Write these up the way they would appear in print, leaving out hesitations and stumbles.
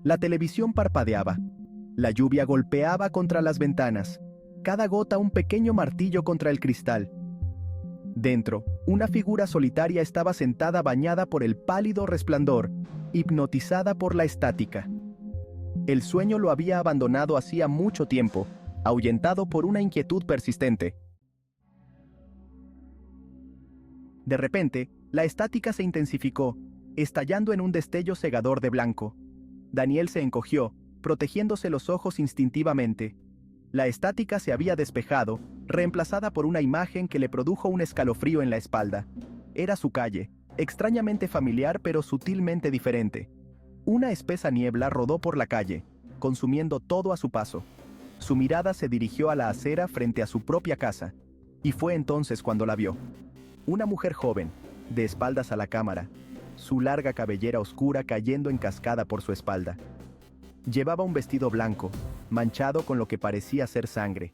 La televisión parpadeaba. La lluvia golpeaba contra las ventanas. Cada gota un pequeño martillo contra el cristal. Dentro, una figura solitaria estaba sentada bañada por el pálido resplandor, hipnotizada por la estática. El sueño lo había abandonado hacía mucho tiempo, ahuyentado por una inquietud persistente. De repente, la estática se intensificó, estallando en un destello cegador de blanco. Daniel se encogió, protegiéndose los ojos instintivamente. La estática se había despejado, reemplazada por una imagen que le produjo un escalofrío en la espalda. Era su calle, extrañamente familiar pero sutilmente diferente. Una espesa niebla rodó por la calle, consumiendo todo a su paso. Su mirada se dirigió a la acera frente a su propia casa, y fue entonces cuando la vio. Una mujer joven, de espaldas a la cámara, su larga cabellera oscura cayendo en cascada por su espalda. Llevaba un vestido blanco, manchado con lo que parecía ser sangre.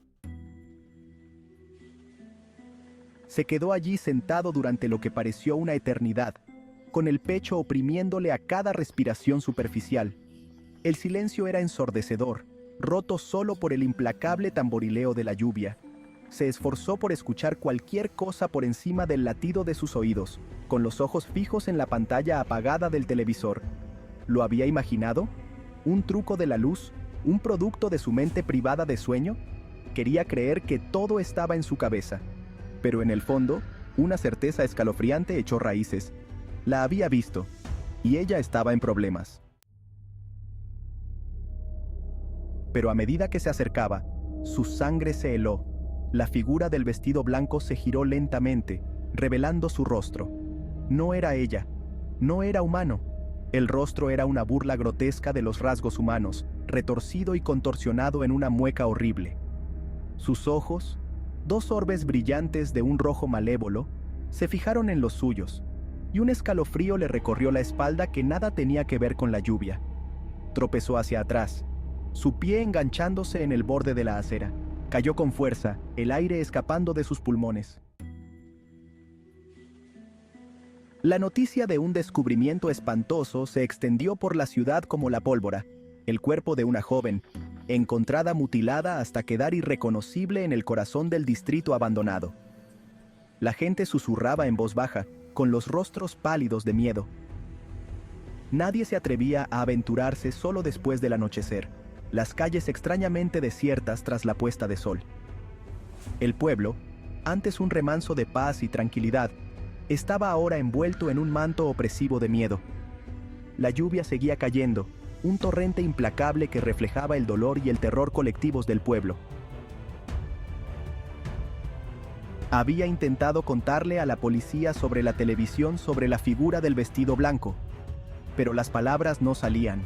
Se quedó allí sentado durante lo que pareció una eternidad, con el pecho oprimiéndole a cada respiración superficial. El silencio era ensordecedor, roto solo por el implacable tamborileo de la lluvia. Se esforzó por escuchar cualquier cosa por encima del latido de sus oídos, con los ojos fijos en la pantalla apagada del televisor. ¿Lo había imaginado? ¿Un truco de la luz? ¿Un producto de su mente privada de sueño? Quería creer que todo estaba en su cabeza. Pero en el fondo, una certeza escalofriante echó raíces. La había visto, y ella estaba en problemas. Pero a medida que se acercaba, su sangre se heló. La figura del vestido blanco se giró lentamente, revelando su rostro. No era ella, no era humano. El rostro era una burla grotesca de los rasgos humanos, retorcido y contorsionado en una mueca horrible. Sus ojos, dos orbes brillantes de un rojo malévolo, se fijaron en los suyos, y un escalofrío le recorrió la espalda que nada tenía que ver con la lluvia. Tropezó hacia atrás, su pie enganchándose en el borde de la acera. Cayó con fuerza, el aire escapando de sus pulmones. La noticia de un descubrimiento espantoso se extendió por la ciudad como la pólvora. El cuerpo de una joven, encontrada mutilada hasta quedar irreconocible en el corazón del distrito abandonado. La gente susurraba en voz baja, con los rostros pálidos de miedo. Nadie se atrevía a aventurarse solo después del anochecer. Las calles extrañamente desiertas tras la puesta de sol. El pueblo, antes un remanso de paz y tranquilidad, estaba ahora envuelto en un manto opresivo de miedo. La lluvia seguía cayendo, un torrente implacable que reflejaba el dolor y el terror colectivos del pueblo. Había intentado contarle a la policía sobre la televisión sobre la figura del vestido blanco, pero las palabras no salían.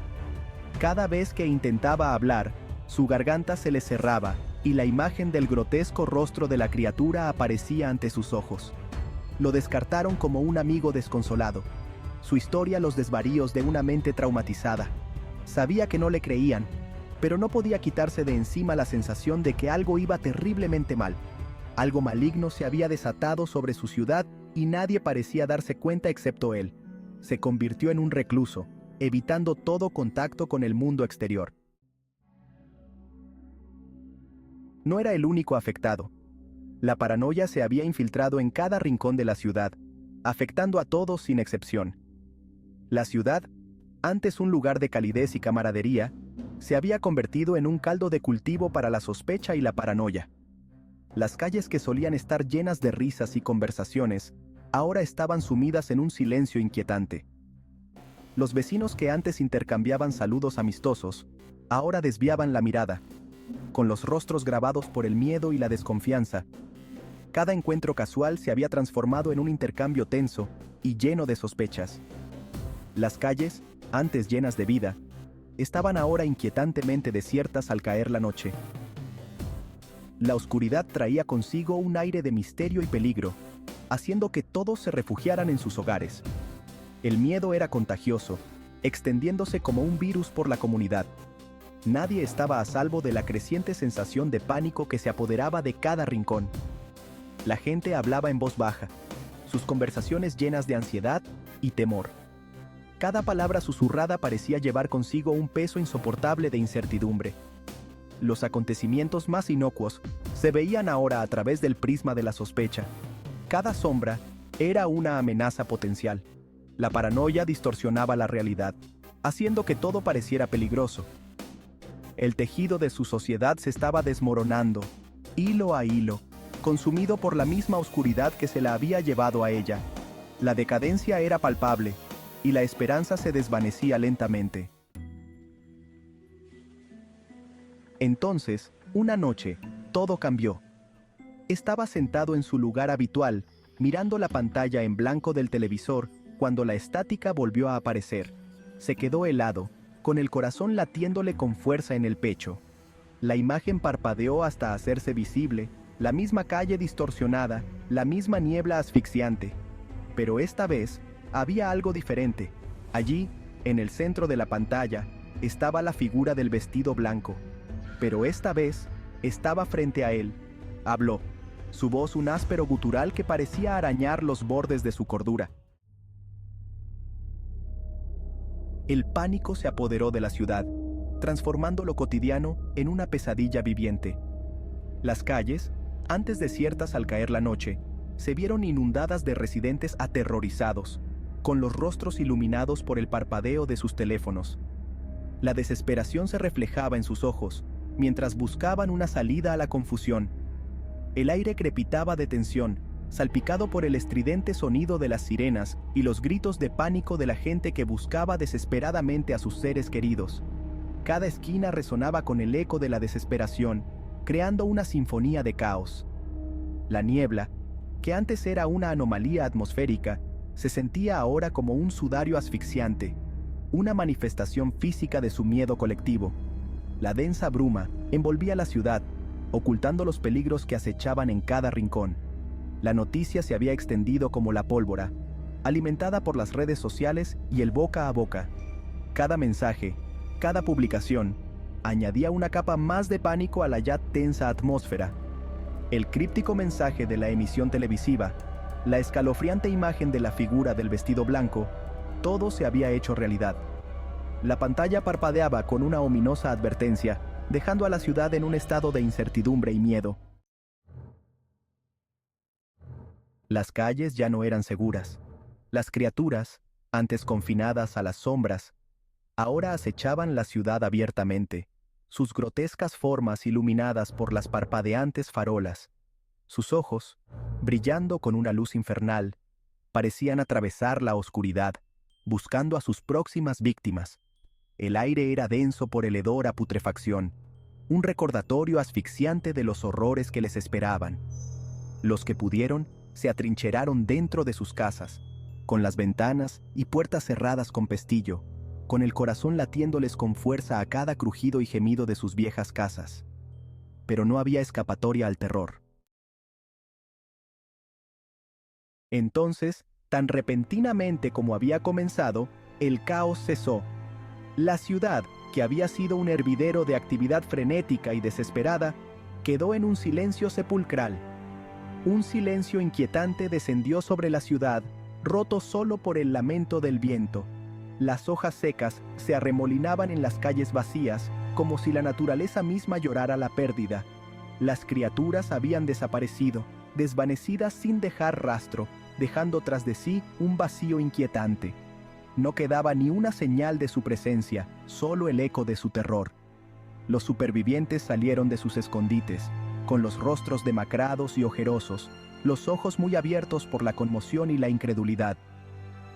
Cada vez que intentaba hablar, su garganta se le cerraba y la imagen del grotesco rostro de la criatura aparecía ante sus ojos. Lo descartaron como un amigo desconsolado. Su historia los desvaríos de una mente traumatizada. Sabía que no le creían, pero no podía quitarse de encima la sensación de que algo iba terriblemente mal. Algo maligno se había desatado sobre su ciudad y nadie parecía darse cuenta excepto él. Se convirtió en un recluso, evitando todo contacto con el mundo exterior. No era el único afectado. La paranoia se había infiltrado en cada rincón de la ciudad, afectando a todos sin excepción. La ciudad, antes un lugar de calidez y camaradería, se había convertido en un caldo de cultivo para la sospecha y la paranoia. Las calles que solían estar llenas de risas y conversaciones, ahora estaban sumidas en un silencio inquietante. Los vecinos que antes intercambiaban saludos amistosos, ahora desviaban la mirada, con los rostros grabados por el miedo y la desconfianza. Cada encuentro casual se había transformado en un intercambio tenso y lleno de sospechas. Las calles, antes llenas de vida, estaban ahora inquietantemente desiertas al caer la noche. La oscuridad traía consigo un aire de misterio y peligro, haciendo que todos se refugiaran en sus hogares. El miedo era contagioso, extendiéndose como un virus por la comunidad. Nadie estaba a salvo de la creciente sensación de pánico que se apoderaba de cada rincón. La gente hablaba en voz baja, sus conversaciones llenas de ansiedad y temor. Cada palabra susurrada parecía llevar consigo un peso insoportable de incertidumbre. Los acontecimientos más inocuos se veían ahora a través del prisma de la sospecha. Cada sombra era una amenaza potencial. La paranoia distorsionaba la realidad, haciendo que todo pareciera peligroso. El tejido de su sociedad se estaba desmoronando, hilo a hilo, consumido por la misma oscuridad que se la había llevado a ella. La decadencia era palpable, y la esperanza se desvanecía lentamente. Entonces, una noche, todo cambió. Estaba sentado en su lugar habitual, mirando la pantalla en blanco del televisor, cuando la estática volvió a aparecer. Se quedó helado, con el corazón latiéndole con fuerza en el pecho. La imagen parpadeó hasta hacerse visible, la misma calle distorsionada, la misma niebla asfixiante. Pero esta vez, había algo diferente. Allí, en el centro de la pantalla, estaba la figura del vestido blanco. Pero esta vez, estaba frente a él. Habló, su voz un áspero gutural que parecía arañar los bordes de su cordura. El pánico se apoderó de la ciudad, transformando lo cotidiano en una pesadilla viviente. Las calles, antes desiertas al caer la noche, se vieron inundadas de residentes aterrorizados, con los rostros iluminados por el parpadeo de sus teléfonos. La desesperación se reflejaba en sus ojos, mientras buscaban una salida a la confusión. El aire crepitaba de tensión, salpicado por el estridente sonido de las sirenas y los gritos de pánico de la gente que buscaba desesperadamente a sus seres queridos. Cada esquina resonaba con el eco de la desesperación, creando una sinfonía de caos. La niebla, que antes era una anomalía atmosférica, se sentía ahora como un sudario asfixiante, una manifestación física de su miedo colectivo. La densa bruma envolvía la ciudad, ocultando los peligros que acechaban en cada rincón. La noticia se había extendido como la pólvora, alimentada por las redes sociales y el boca a boca. Cada mensaje, cada publicación, añadía una capa más de pánico a la ya tensa atmósfera. El críptico mensaje de la emisión televisiva, la escalofriante imagen de la figura del vestido blanco, todo se había hecho realidad. La pantalla parpadeaba con una ominosa advertencia, dejando a la ciudad en un estado de incertidumbre y miedo. Las calles ya no eran seguras. Las criaturas, antes confinadas a las sombras, ahora acechaban la ciudad abiertamente, sus grotescas formas iluminadas por las parpadeantes farolas. Sus ojos, brillando con una luz infernal, parecían atravesar la oscuridad, buscando a sus próximas víctimas. El aire era denso por el hedor a putrefacción, un recordatorio asfixiante de los horrores que les esperaban. Los que pudieron se atrincheraron dentro de sus casas, con las ventanas y puertas cerradas con pestillo, con el corazón latiéndoles con fuerza a cada crujido y gemido de sus viejas casas. Pero no había escapatoria al terror. Entonces, tan repentinamente como había comenzado, el caos cesó. La ciudad, que había sido un hervidero de actividad frenética y desesperada, quedó en un silencio sepulcral. Un silencio inquietante descendió sobre la ciudad, roto solo por el lamento del viento. Las hojas secas se arremolinaban en las calles vacías, como si la naturaleza misma llorara la pérdida. Las criaturas habían desaparecido, desvanecidas sin dejar rastro, dejando tras de sí un vacío inquietante. No quedaba ni una señal de su presencia, solo el eco de su terror. Los supervivientes salieron de sus escondites, con los rostros demacrados y ojerosos, los ojos muy abiertos por la conmoción y la incredulidad.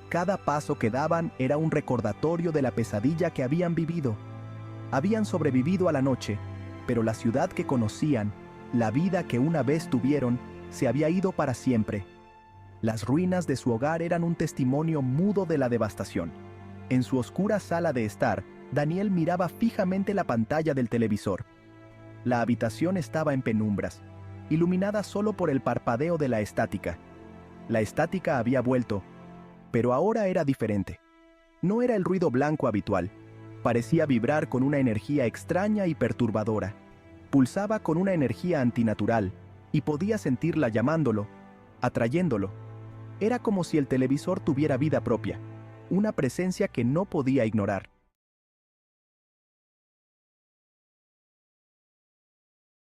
Cada paso que daban era un recordatorio de la pesadilla que habían vivido. Habían sobrevivido a la noche, pero la ciudad que conocían, la vida que una vez tuvieron, se había ido para siempre. Las ruinas de su hogar eran un testimonio mudo de la devastación. En su oscura sala de estar, Daniel miraba fijamente la pantalla del televisor. La habitación estaba en penumbras, iluminada solo por el parpadeo de la estática. La estática había vuelto, pero ahora era diferente. No era el ruido blanco habitual. Parecía vibrar con una energía extraña y perturbadora. Pulsaba con una energía antinatural, y podía sentirla llamándolo, atrayéndolo. Era como si el televisor tuviera vida propia. una presencia que no podía ignorar.